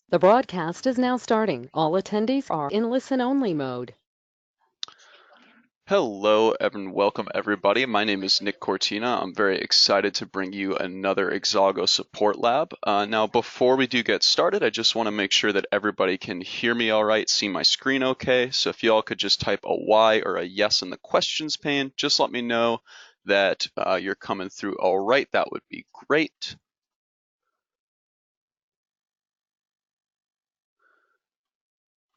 The broadcast is now starting. All attendees are in listen-only mode. Hello and welcome everybody. My name is Nick Cortina. I'm very excited to bring you another Exago support lab. Now before we do get started, I just want to make sure that everybody can hear me all right, see my screen okay. So if y'all could just type a Y or a yes in the questions pane, just let me know that you're coming through all right. That would be great.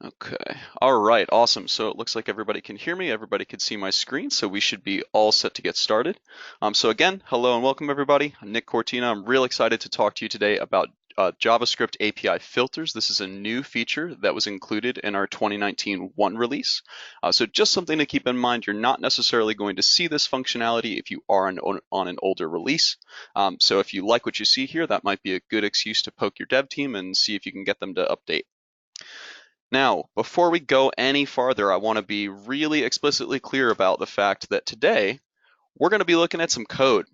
Okay. All right. Awesome. So it looks like everybody can hear me. Everybody can see my screen. So we should be all set to get started. So again, hello and welcome everybody. I'm Nick Cortina. I'm real excited to talk to you today about JavaScript API filters. This is a new feature that was included in our 2019 1 release. So just something to keep in mind. You're not necessarily going to see this functionality if you are on an older release. So if you like what you see here, that might be a good excuse to poke your dev team and see if you can get them to update. Now, before we go any farther, I want to be really explicitly clear about the fact that today we're going to be looking at some code.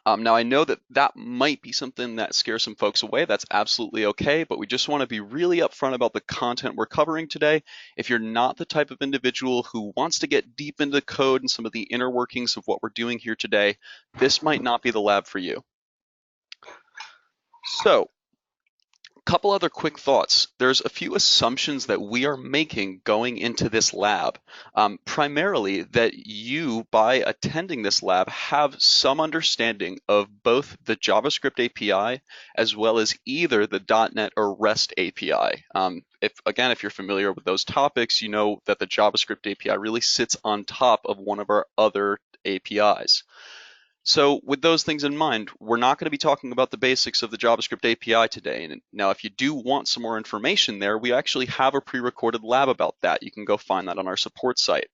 Now, I know that that might be something that scares some folks away. That's absolutely okay, but we just want to be really upfront about the content we're covering today. If you're not the type of individual who wants to get deep into code and some of the inner workings of what we're doing here today, this might not be the lab for you. So, couple other quick thoughts. There's a few assumptions that we are making going into this lab. Primarily that you, by attending this lab, have some understanding of both the JavaScript API as well as either the .NET or REST API. If you're familiar with those topics, you know that the JavaScript API really sits on top of one of our other APIs. So with those things in mind, we're not going to be talking about the basics of the JavaScript API today. And now, if you do want some more information there, we actually have a pre-recorded lab about that. You can go find that on our support site.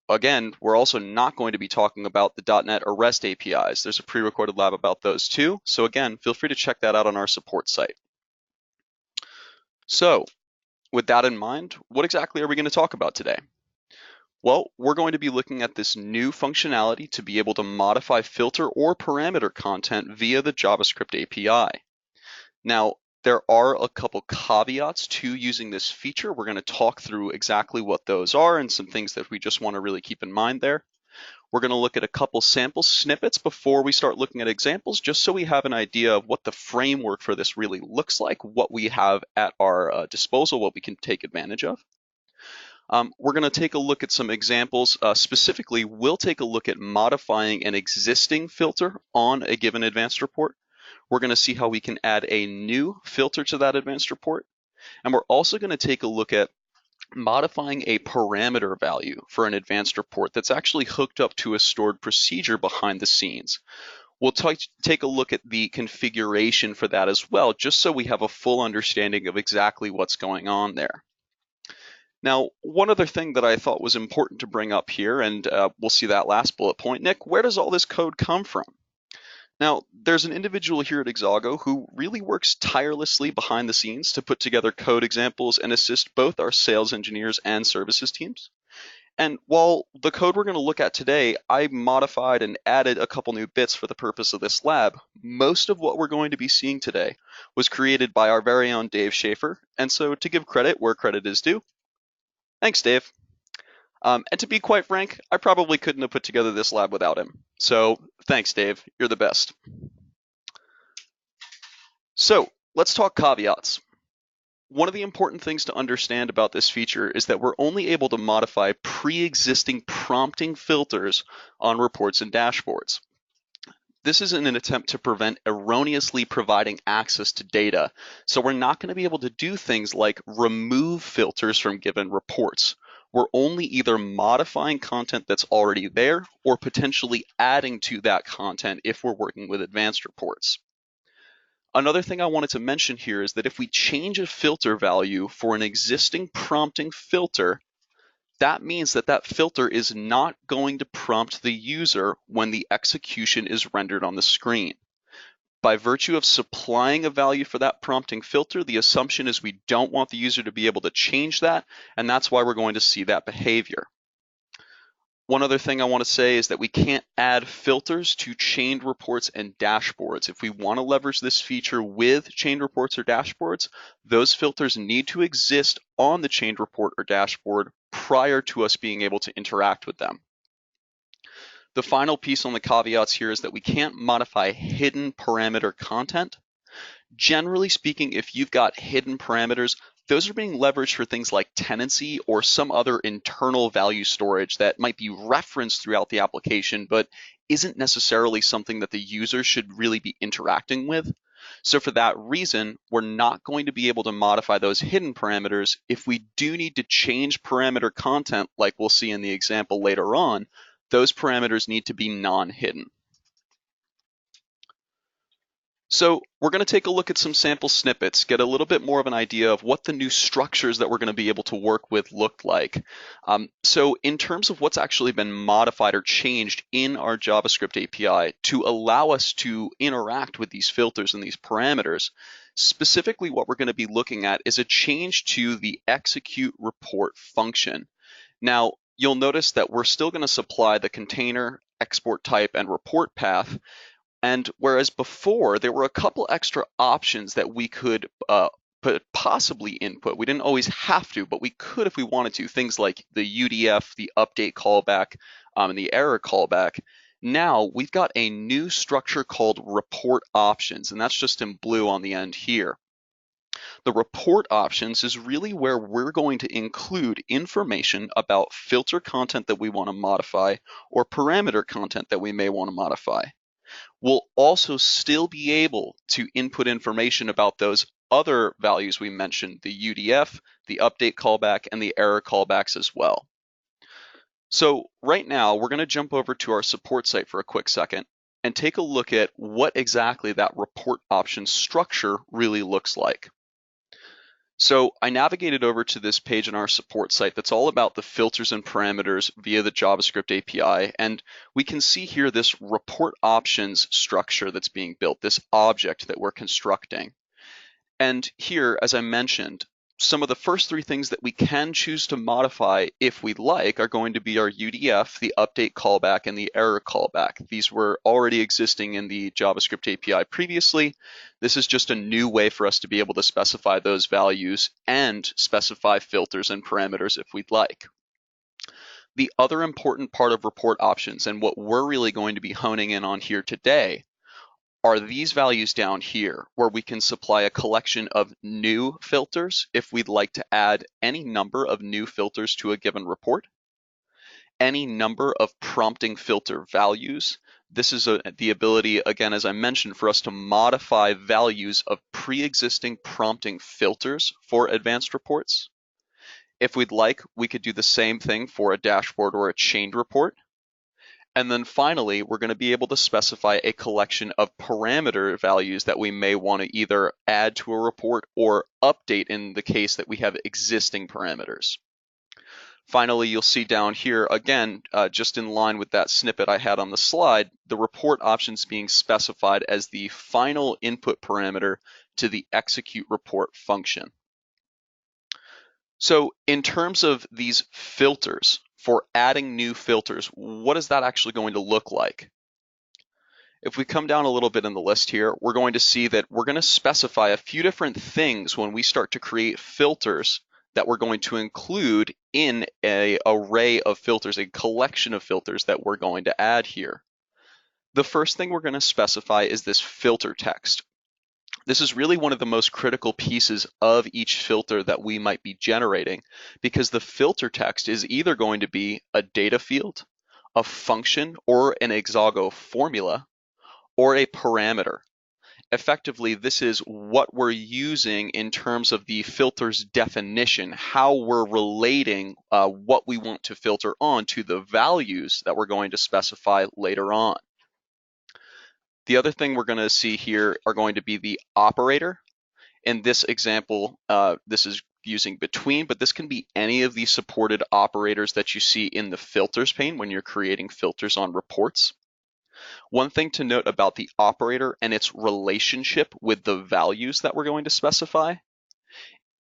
Again, we're also not going to be talking about the .NET or REST APIs. There's a pre-recorded lab about those too. So again, feel free to check that out on our support site. So with that in mind, what exactly are we going to talk about today? Well, we're going to be looking at this new functionality to be able to modify filter or parameter content via the JavaScript API. Now, there are a couple caveats to using this feature. We're going to talk through exactly what those are and some things that we just want to really keep in mind there. We're going to look at a couple sample snippets before we start looking at examples, just so we have an idea of what the framework for this really looks like, what we have at our disposal, what we can take advantage of. We're going to take a look at some examples. Specifically, we'll take a look at modifying an existing filter on a given advanced report. We're going to see how we can add a new filter to that advanced report. And we're also going to take a look at modifying a parameter value for an advanced report that's actually hooked up to a stored procedure behind the scenes. We'll take a look at the configuration for that as well, just so we have a full understanding of exactly what's going on there. Now, one other thing that I thought was important to bring up here, and we'll see that last bullet point. Nick, where does all this code come from? Now, there's an individual here at Exago who really works tirelessly behind the scenes to put together code examples and assist both our sales engineers and services teams. And while the code we're going to look at today, I modified and added a couple new bits for the purpose of this lab, most of what we're going to be seeing today was created by our very own Dave Schaefer. And so to give credit where credit is due, thanks, Dave. And to be quite frank, I probably couldn't have put together this lab without him. So thanks, Dave. You're the best. So let's talk caveats. One of the important things to understand about this feature is that we're only able to modify pre-existing prompting filters on reports and dashboards. This is in an attempt to prevent erroneously providing access to data. So we're not going to be able to do things like remove filters from given reports. We're only either modifying content that's already there or potentially adding to that content if we're working with advanced reports. Another thing I wanted to mention here is that if we change a filter value for an existing prompting filter, that means that that filter is not going to prompt the user when the execution is rendered on the screen. By virtue of supplying a value for that prompting filter, the assumption is we don't want the user to be able to change that, and that's why we're going to see that behavior. One other thing I want to say is that we can't add filters to chained reports and dashboards. If we want to leverage this feature with chained reports or dashboards, those filters need to exist on the chained report or dashboard prior to us being able to interact with them. The final piece on the caveats here is that we can't modify hidden parameter content. Generally speaking, if you've got hidden parameters, those are being leveraged for things like tenancy or some other internal value storage that might be referenced throughout the application, but isn't necessarily something that the user should really be interacting with. So for that reason, we're not going to be able to modify those hidden parameters. If we do need to change parameter content, like we'll see in the example later on, those parameters need to be non-hidden. So we're going to take a look at some sample snippets, get a little bit more of an idea of what the new structures that we're going to be able to work with look like. So in terms of what's actually been modified or changed in our JavaScript API to allow us to interact with these filters and these parameters, specifically what we're going to be looking at is a change to the execute report function. Now, you'll notice that we're still going to supply the container, export type, and report path. And whereas before there were a couple extra options that we could possibly input, we didn't always have to, but we could if we wanted to. Things like the UDF, the update callback, and the error callback. Now we've got a new structure called report options, and that's just in blue on the end here. The report options is really where we're going to include information about filter content that we want to modify or parameter content that we may want to modify. We'll also still be able to input information about those other values we mentioned, the UDF, the update callback, and the error callbacks as well. So right now, we're going to jump over to our support site for a quick second and take a look at what exactly that report option structure really looks like. So I navigated over to this page on our support site that's all about the filters and parameters via the JavaScript API. And we can see here this report options structure that's being built, this object that we're constructing. And here, as I mentioned, some of the first three things that we can choose to modify if we'd like are going to be our UDF, the update callback, and the error callback. These were already existing in the JavaScript API previously. This is just a new way for us to be able to specify those values and specify filters and parameters if we'd like. The other important part of report options, and what we're really going to be honing in on here today, are these values down here, where we can supply a collection of new filters if we'd like to add any number of new filters to a given report, any number of prompting filter values. This is the ability, again, as I mentioned, for us to modify values of pre-existing prompting filters for advanced reports. If we'd like, we could do the same thing for a dashboard or a chained report. And then finally, we're going to be able to specify a collection of parameter values that we may want to either add to a report or update in the case that we have existing parameters. Finally, you'll see down here, again, just in line with that snippet I had on the slide, the report options being specified as the final input parameter to the execute report function. So in terms of these filters, for adding new filters, what is that actually going to look like? If we come down a little bit in the list here, we're going to see that we're going to specify a few different things when we start to create filters that we're going to include in an array of filters, a collection of filters that we're going to add here. The first thing we're going to specify is this filter text. This is really one of the most critical pieces of each filter that we might be generating, because the filter text is either going to be a data field, a function, or an Exago formula, or a parameter. Effectively, this is what we're using in terms of the filter's definition, how we're relating what we want to filter on to the values that we're going to specify later on. The other thing we're going to see here are going to be the operator. In this example, this is using between, but this can be any of the supported operators that you see in the filters pane when you're creating filters on reports. One thing to note about the operator and its relationship with the values that we're going to specify,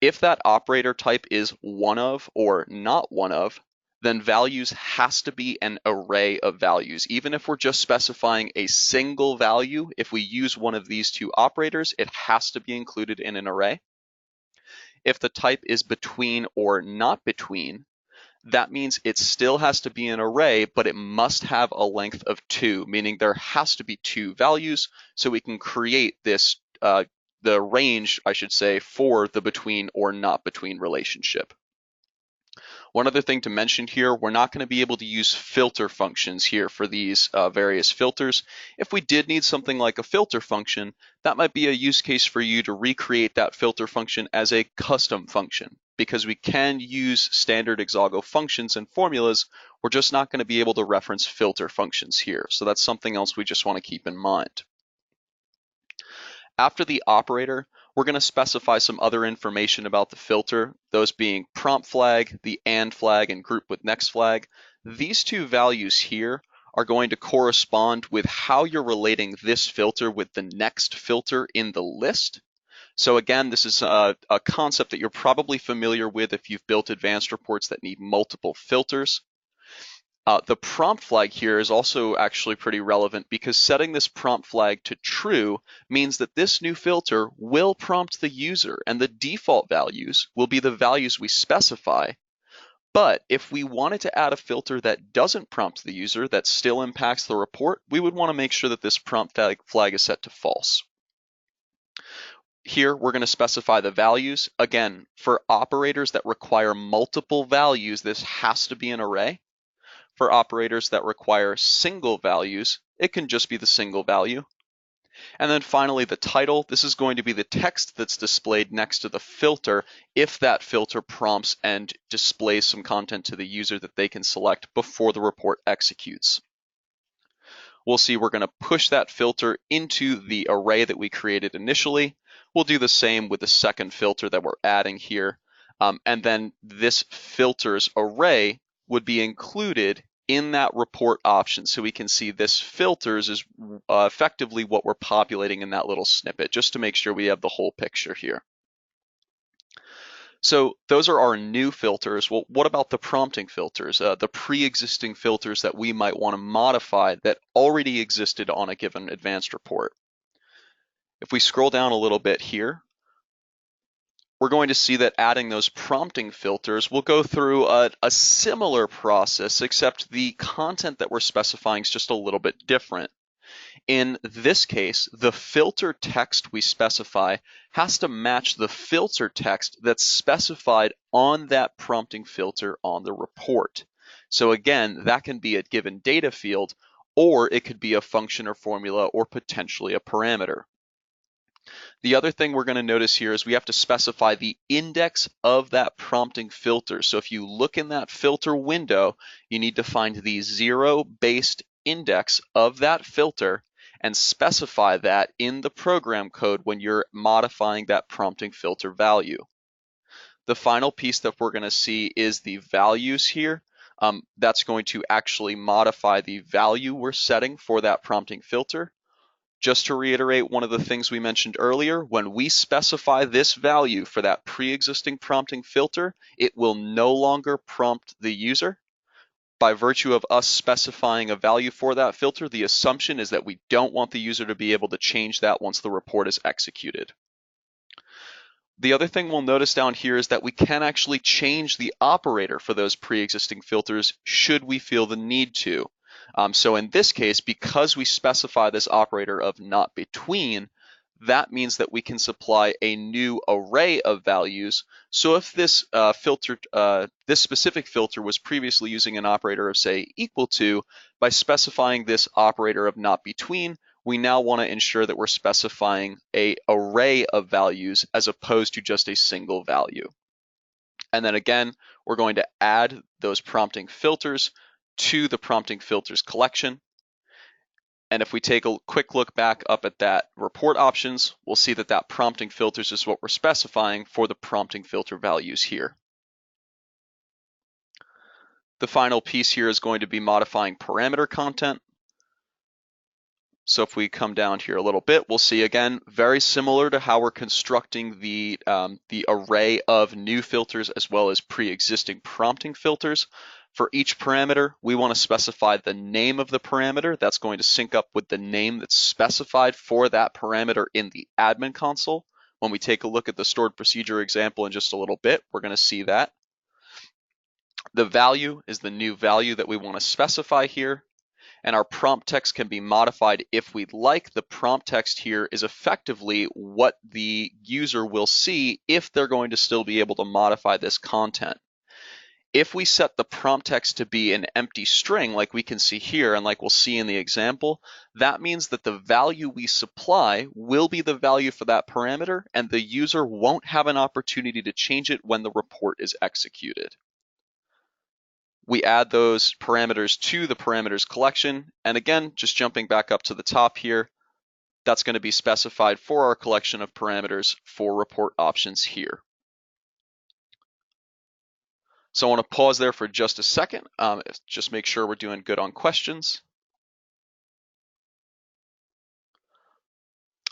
if that operator type is one of or not one of, then values has to be an array of values. Even if we're just specifying a single value, if we use one of these two operators, it has to be included in an array. If the type is between or not between, that means it still has to be an array, but it must have a length of 2, meaning there has to be 2 values so we can create this, the range, I should say, for the between or not between relationship. One other thing to mention here, we're not going to be able to use filter functions here for these various filters. If we did need something like a filter function, that might be a use case for you to recreate that filter function as a custom function. Because we can use standard Exago functions and formulas, we're just not going to be able to reference filter functions here. So that's something else we just want to keep in mind. After the operator, we're going to specify some other information about the filter, those being prompt flag, the and flag, and group with next flag. These two values here are going to correspond with how you're relating this filter with the next filter in the list. So again, this is a concept that you're probably familiar with if you've built advanced reports that need multiple filters. The prompt flag here is also actually pretty relevant because setting this prompt flag to true means that this new filter will prompt the user and the default values will be the values we specify. But if we wanted to add a filter that doesn't prompt the user, that still impacts the report, we would want to make sure that this prompt flag is set to false. Here, we're going to specify the values. Again, for operators that require multiple values, this has to be an array. For operators that require single values, it can just be the single value. And then finally, the title. This is going to be the text that's displayed next to the filter if that filter prompts and displays some content to the user that they can select before the report executes. We'll see we're going to push that filter into the array that we created initially. We'll do the same with the second filter that we're adding here. And then this filters array would be included in that report option. So we can see this filters is effectively what we're populating in that little snippet, just to make sure we have the whole picture here. So those are our new filters. Well, what about the prompting filters, the pre-existing filters that we might want to modify that already existed on a given advanced report? If we scroll down a little bit here, we're going to see that adding those prompting filters will go through a similar process, except the content that we're specifying is just a little bit different. In this case, the filter text we specify has to match the filter text that's specified on that prompting filter on the report. So again, that can be a given data field, or it could be a function or formula, or potentially a parameter. The other thing we're going to notice here is we have to specify the index of that prompting filter. So if you look in that filter window, you need to find the zero-based index of that filter and specify that in the program code when you're modifying that prompting filter value. The final piece that we're going to see is the values here. That's going to actually modify the value we're setting for that prompting filter. Just to reiterate one of the things we mentioned earlier, when we specify this value for that pre-existing prompting filter, it will no longer prompt the user. By virtue of us specifying a value for that filter, the assumption is that we don't want the user to be able to change that once the report is executed. The other thing we'll notice down here is that we can actually change the operator for those pre-existing filters should we feel the need to. So in this case, because we specify this operator of not between, that means that we can supply a new array of values. So if this this specific filter was previously using an operator of, say, equal to, by specifying this operator of not between, we now want to ensure that we're specifying an array of values as opposed to just a single value. And then again, we're going to add those prompting filters to the prompting filters collection. And if we take a quick look back up at that report options, we'll see that that prompting filters is what we're specifying for the prompting filter values here. The final piece here is going to be modifying parameter content. So if we come down here a little bit, we'll see again, very similar to how we're constructing the array of new filters as well as pre-existing prompting filters. For each parameter, we want to specify the name of the parameter. That's going to sync up with the name that's specified for that parameter in the admin console. When we take a look at the stored procedure example in just a little bit, we're going to see that. The value is the new value that we want to specify here. And our prompt text can be modified if we'd like. The prompt text here is effectively what the user will see if they're going to still be able to modify this content. If we set the prompt text to be an empty string, like we can see here and like we'll see in the example, that means that the value we supply will be the value for that parameter, and the user won't have an opportunity to change it when the report is executed. We add those parameters to the parameters collection, and again, just jumping back up to the top here, that's going to be specified for our collection of parameters for report options here. So I want to pause there for just a second, just make sure we're doing good on questions.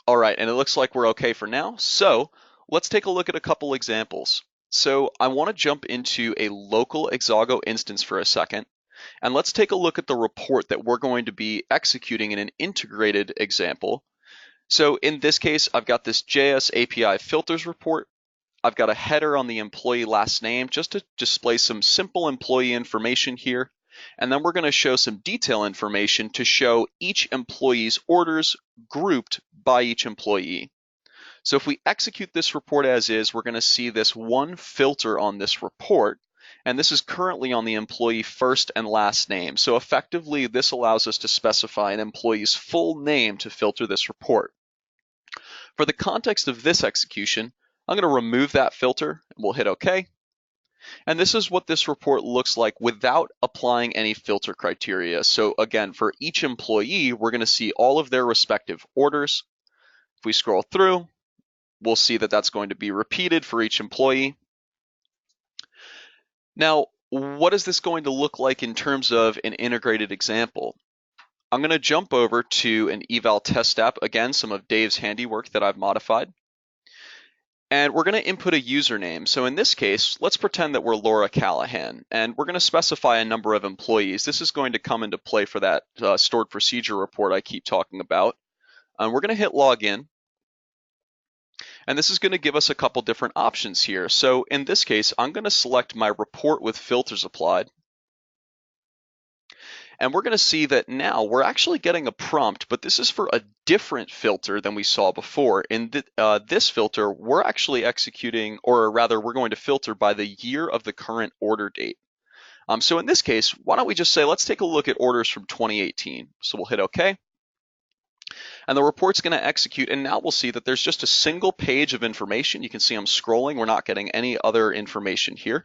All right, and it looks like we're okay for now. So let's take a look at a couple examples. So I want to jump into a local Exago instance for a second, and let's take a look at the report that we're going to be executing in an integrated example. So in this case, I've got this JS API filters report. I've got a header on the employee last name just to display some simple employee information here. And then we're going to show some detail information to show each employee's orders grouped by each employee. So if we execute this report as is, we're going to see this one filter on this report. And this is currently on the employee first and last name. So effectively, this allows us to specify an employee's full name to filter this report. For the context of this execution, I'm going to remove that filter, and we'll hit OK. And this is what this report looks like without applying any filter criteria. So again, for each employee, we're going to see all of their respective orders. If we scroll through, we'll see that that's going to be repeated for each employee. Now, what is this going to look like in terms of an integrated example? I'm going to jump over to an eval test app, again, some of Dave's handiwork that I've modified. And we're going to input a username. So in this case, let's pretend that we're Laura Callahan, and we're going to specify a number of employees. This is going to come into play for that stored procedure report I keep talking about. We're going to hit login, and this is going to give us a couple different options here. So in this case, I'm going to select my report with filters applied. And we're going to see that now we're actually getting a prompt, but this is for a different filter than we saw before. In this filter, we're actually executing, or rather, we're going to filter by the year of the current order date. So in this case, why don't we just say, let's take a look at orders from 2018. So we'll hit OK. And the report's going to execute, and now we'll see that there's just a single page of information. You can see I'm scrolling. We're not getting any other information here.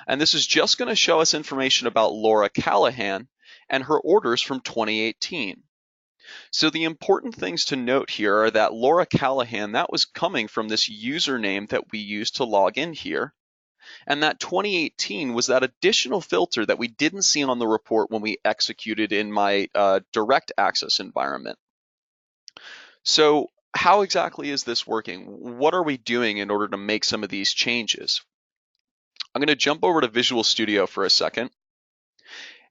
And this is just going to show us information about Laura Callahan and her orders from 2018. So the important things to note here are that Laura Callahan, that was coming from this username that we used to log in here. And that 2018 was that additional filter that we didn't see on the report when we executed in my direct access environment. So how exactly is this working? What are we doing in order to make some of these changes? I'm going to jump over to Visual Studio for a second.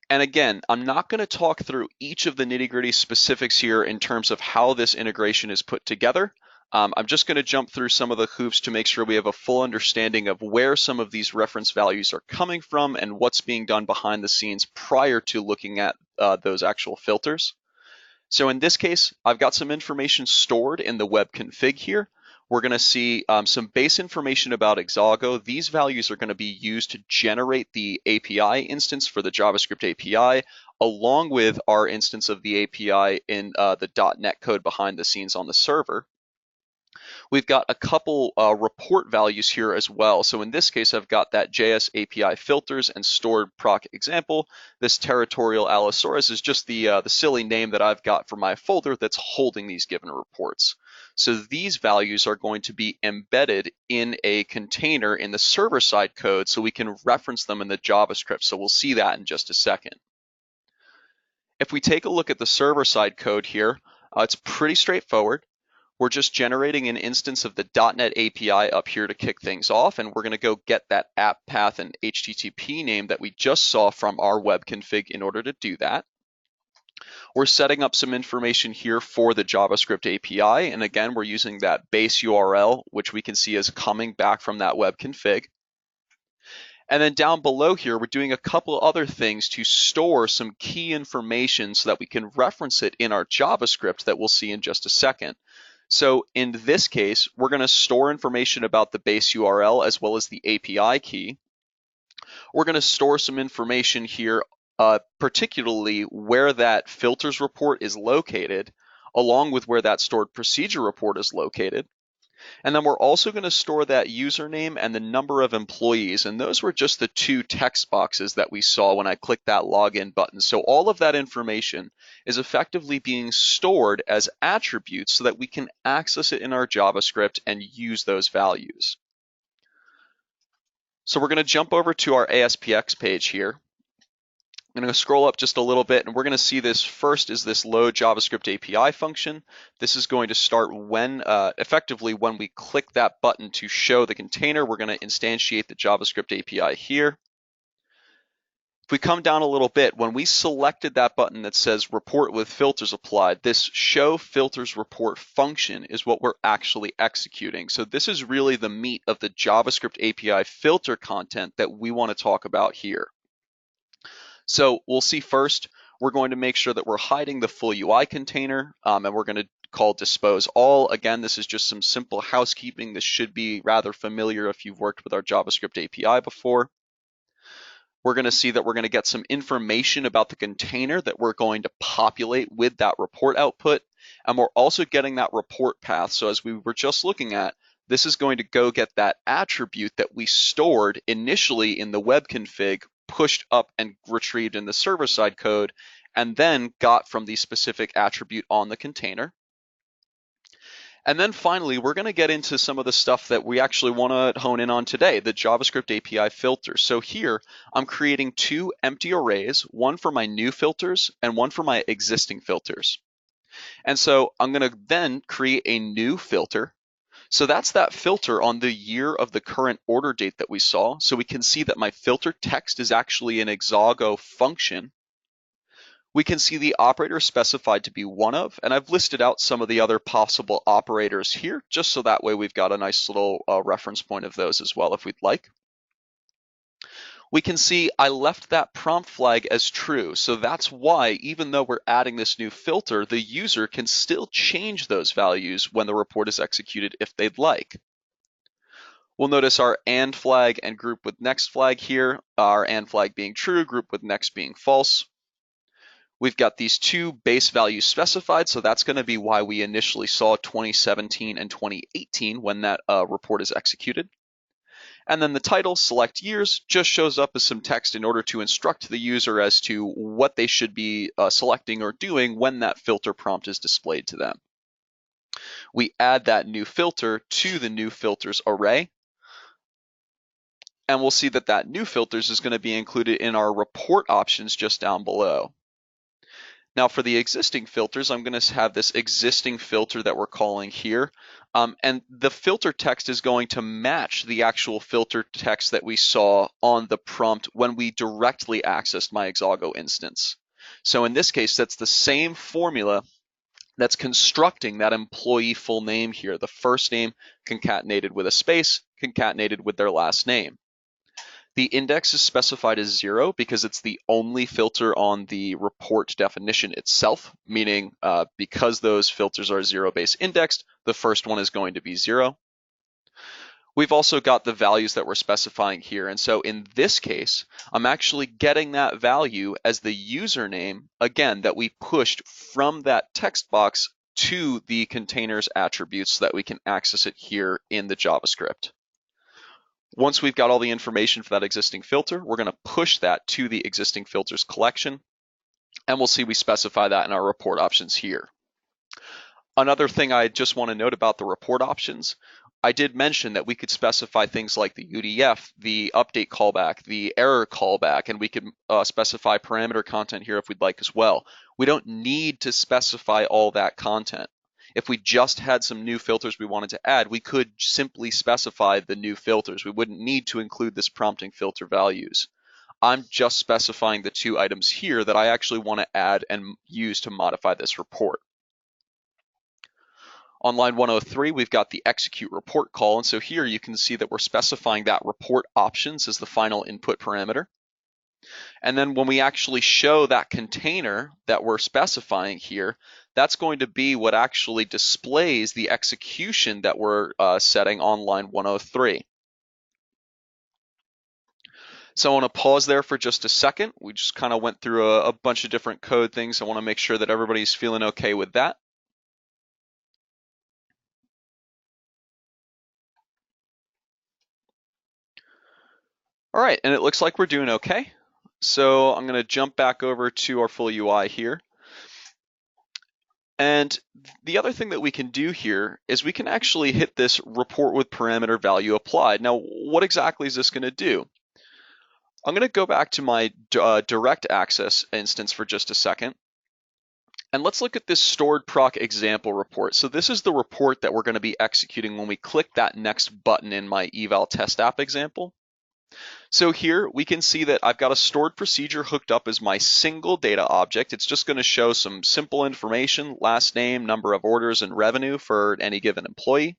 And again, I'm not going to talk through each of the nitty-gritty specifics here in terms of how this integration is put together. I'm just going to jump through some of the hoops to make sure we have a full understanding of where some of these reference values are coming from and what's being done behind the scenes prior to looking at those actual filters. So in this case, I've got some information stored in the web config here. We're going to see some base information about Exago. These values are going to be used to generate the API instance for the JavaScript API, along with our instance of the API in the .NET code behind the scenes on the server. We've got a couple report values here as well. So in this case, I've got that JS API filters and stored proc example. This territorial Allosaurus is just the silly name that I've got for my folder that's holding these given reports. So these values are going to be embedded in a container in the server-side code so we can reference them in the JavaScript. So we'll see that in just a second. If we take a look at the server-side code here, it's pretty straightforward. We're just generating an instance of the .NET API up here to kick things off, and we're going to go get that app path and HTTP name that we just saw from our web config in order to do that. We're setting up some information here for the JavaScript API, and again, we're using that base URL, which we can see as coming back from that web config. And then down below here, we're doing a couple other things to store some key information so that we can reference it in our JavaScript that we'll see in just a second. So in this case, we're going to store information about the base URL as well as the API key. We're going to store some information here, particularly where that filters report is located, along with where that stored procedure report is located. And then we're also going to store that username and the number of employees. And those were just the two text boxes that we saw when I clicked that login button. So all of that information is effectively being stored as attributes so that we can access it in our JavaScript and use those values. So we're going to jump over to our ASPX page here. I'm going to scroll up just a little bit, and we're going to see this first is this load JavaScript API function. This is going to start when, effectively, when we click that button to show the container. We're going to instantiate the JavaScript API here. If we come down a little bit, when we selected that button that says report with filters applied, this show filters report function is what we're actually executing. So this is really the meat of the JavaScript API filter content that we want to talk about here. So we'll see first, we're going to make sure that we're hiding the full UI container, and we're going to call dispose all. Again, this is just some simple housekeeping. This should be rather familiar if you've worked with our JavaScript API before. We're going to see that we're going to get some information about the container that we're going to populate with that report output, and we're also getting that report path. So as we were just looking at, this is going to go get that attribute that we stored initially in the web config, pushed up and retrieved in the server-side code, and then got from the specific attribute on the container. And then finally, we're going to get into some of the stuff that we actually want to hone in on today, the JavaScript API filters. So here, I'm creating two empty arrays, one for my new filters and one for my existing filters. And so I'm going to then create a new filter. So that's that filter on the year of the current order date that we saw. So we can see that my filter text is actually an Exago function. We can see the operator specified to be one of, and I've listed out some of the other possible operators here, just so that way we've got a nice little reference point of those as well if we'd like. We can see I left that prompt flag as true, so that's why even though we're adding this new filter, the user can still change those values when the report is executed if they'd like. We'll notice our AND flag and group with next flag here, our AND flag being true, group with next being false. We've got these two base values specified, so that's going to be why we initially saw 2017 and 2018 when that report is executed. And then the title, select years, just shows up as some text in order to instruct the user as to what they should be selecting or doing when that filter prompt is displayed to them. We add that new filter to the new filters array. And we'll see that that new filters is going to be included in our report options just down below. Now for the existing filters, I'm going to have this existing filter that we're calling here. And the filter text is going to match the actual filter text that we saw on the prompt when we directly accessed my Exago instance. So in this case, that's the same formula that's constructing that employee full name here, the first name concatenated with a space, concatenated with their last name. The index is specified as 0 because it's the only filter on the report definition itself, meaning because those filters are 0 base indexed, the first one is going to be 0. We've also got the values that we're specifying here. And so in this case, I'm actually getting that value as the username, again, that we pushed from that text box to the container's attributes so that we can access it here in the JavaScript. Once we've got all the information for that existing filter, we're going to push that to the existing filters collection, and we'll see we specify that in our report options here. Another thing I just want to note about the report options, I did mention that we could specify things like the UDF, the update callback, the error callback, and we could specify parameter content here if we'd like as well. We don't need to specify all that content. If we just had some new filters we wanted to add, we could simply specify the new filters. We wouldn't need to include this prompting filter values. I'm just specifying the two items here that I actually want to add and use to modify this report. On line 103, we've got the execute report call, and so here you can see that we're specifying that report options as the final input parameter. And then when we actually show that container that we're specifying here, that's going to be what actually displays the execution that we're setting on line 103. So I want to pause there for just a second. We just kind of went through a bunch of different code things. I want to make sure that everybody's feeling okay with that. All right, and it looks like we're doing okay. So I'm going to jump back over to our full UI here. And the other thing that we can do here is we can actually hit this report with parameter value applied. Now, what exactly is this going to do? I'm going to go back to my direct access instance for just a second. And let's look at this stored proc example report. So this is the report that we're going to be executing when we click that next button in my eval test app example. So here we can see that I've got a stored procedure hooked up as my single data object. It's just going to show some simple information, last name, number of orders, and revenue for any given employee.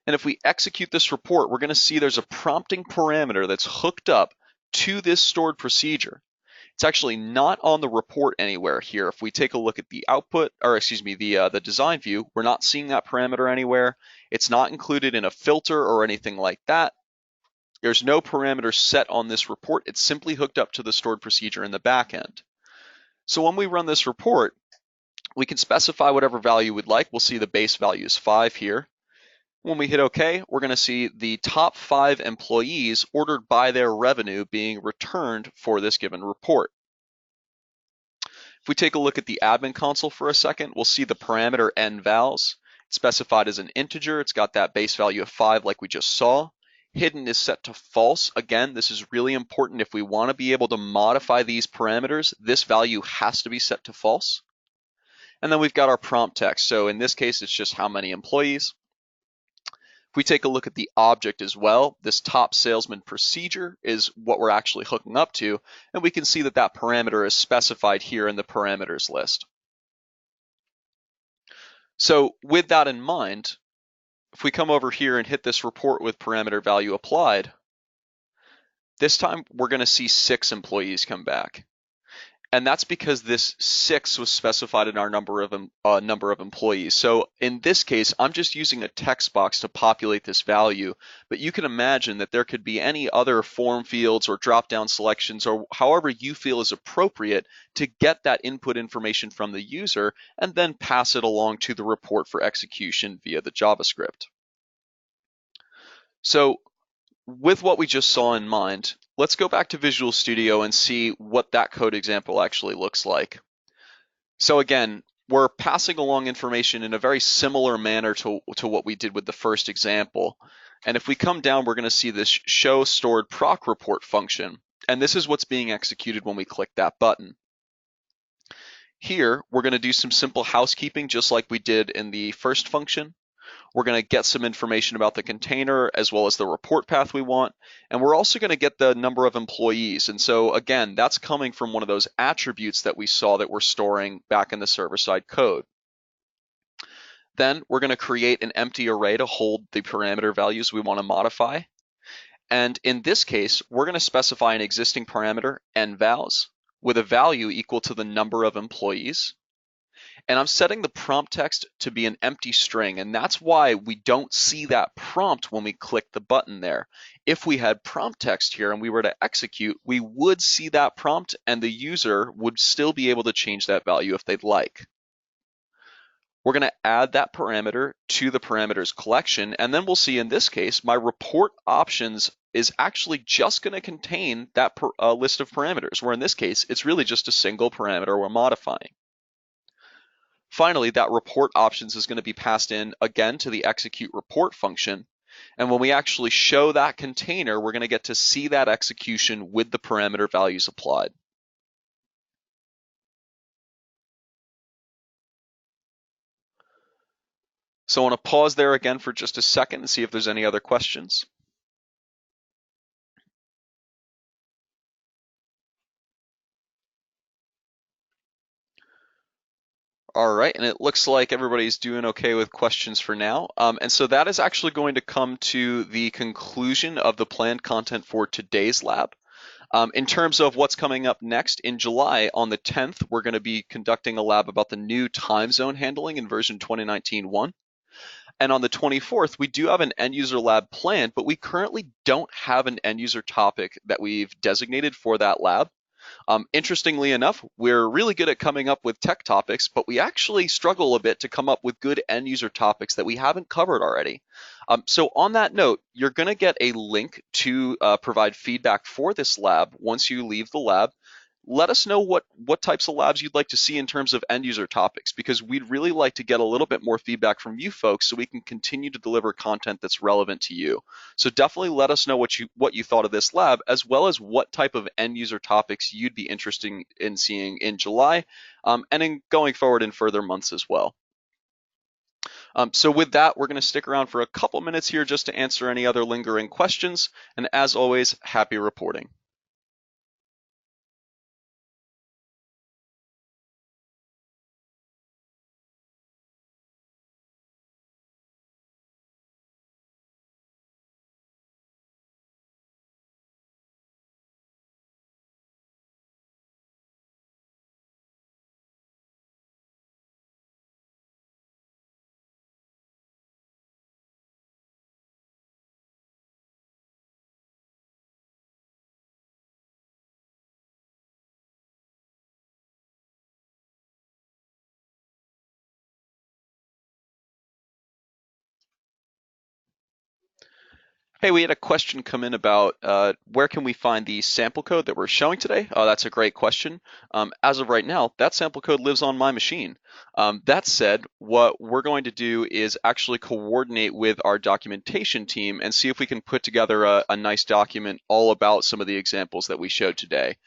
And if we execute this report, we're going to see there's a prompting parameter that's hooked up to this stored procedure. It's actually not on the report anywhere here. If we take a look at the output, or excuse me, the design view, we're not seeing that parameter anywhere. It's not included in a filter or anything like that. There's no parameter set on this report. It's simply hooked up to the stored procedure in the back end. So when we run this report, we can specify whatever value we'd like. We'll see the base value is 5 here. When we hit OK, we're going to see the top 5 employees ordered by their revenue being returned for this given report. If we take a look at the admin console for a second, we'll see the parameter nvals. It's specified as an integer. It's got that base value of 5 like we just saw. Hidden is set to false. Again, this is really important. If we want to be able to modify these parameters, this value has to be set to false. And then we've got our prompt text. So in this case, it's just how many employees. If we take a look at the object as well, this top salesman procedure is what we're actually hooking up to, and we can see that that parameter is specified here in the parameters list. So with that in mind, if we come over here and hit this report with parameter value applied, this time we're going to see 6 employees come back. And that's because this 6 was specified in our number of employees. So in this case, I'm just using a text box to populate this value, but you can imagine that there could be any other form fields or drop-down selections or however you feel is appropriate to get that input information from the user and then pass it along to the report for execution via the JavaScript. So with what we just saw in mind, let's go back to Visual Studio and see what that code example actually looks like. So again, we're passing along information in a very similar manner to what we did with the first example. And if we come down, we're going to see this show stored proc report function. And this is what's being executed when we click that button. Here, we're going to do some simple housekeeping just like we did in the first function. We're going to get some information about the container as well as the report path we want. And we're also going to get the number of employees. And so again, that's coming from one of those attributes that we saw that we're storing back in the server-side code. Then we're going to create an empty array to hold the parameter values we want to modify. And in this case, we're going to specify an existing parameter, nvals, with a value equal to the number of employees. And I'm setting the prompt text to be an empty string, and that's why we don't see that prompt when we click the button there. If we had prompt text here and we were to execute, we would see that prompt and the user would still be able to change that value if they'd like. We're going to add that parameter to the parameters collection, and then we'll see in this case, my report options is actually just going to contain that list of parameters, where in this case, it's really just a single parameter we're modifying. Finally, that report options is going to be passed in again to the execute report function. And when we actually show that container, we're going to get to see that execution with the parameter values applied. So I want to pause there again for just a second and see if there's any other questions. All right, and it looks like everybody's doing okay with questions for now. And so that is actually going to come to the conclusion of the planned content for today's lab. In terms of what's coming up next, in July on the 10th, we're going to be conducting a lab about the new time zone handling in version 2019.1. And on the 24th, we do have an end user lab planned, but we currently don't have an end user topic that we've designated for that lab. Interestingly enough, we're really good at coming up with tech topics, but we actually struggle a bit to come up with good end user topics that we haven't covered already. So on that note, you're going to get a link to provide feedback for this lab once you leave the lab. Let us know what types of labs you'd like to see in terms of end user topics, because we'd really like to get a little bit more feedback from you folks so we can continue to deliver content that's relevant to you. So definitely let us know what you thought of this lab, as well as what type of end user topics you'd be interested in seeing in July, and in going forward in further months as well. So with that, we're going to stick around for a couple minutes here just to answer any other lingering questions. And as always, happy reporting. Hey, we had a question come in about where can we find the sample code that we're showing today? That's a great question. As of right now, that sample code lives on my machine. That said, what we're going to do is actually coordinate with our documentation team and see if we can put together a nice document all about some of the examples that we showed today.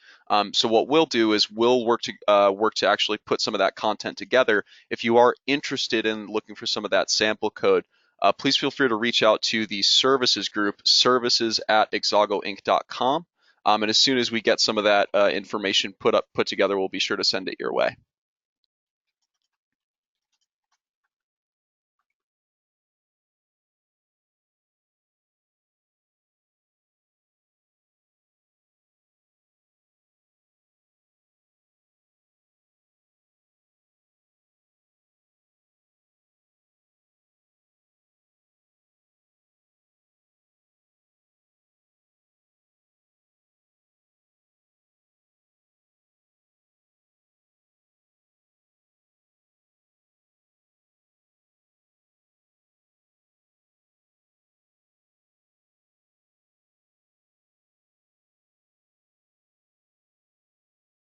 So what we'll do is we'll work to actually put some of that content together. If you are interested in looking for some of that sample code, please feel free to reach out to the services group, services@exagoinc.com. And as soon as we get some of that information put together, we'll be sure to send it your way.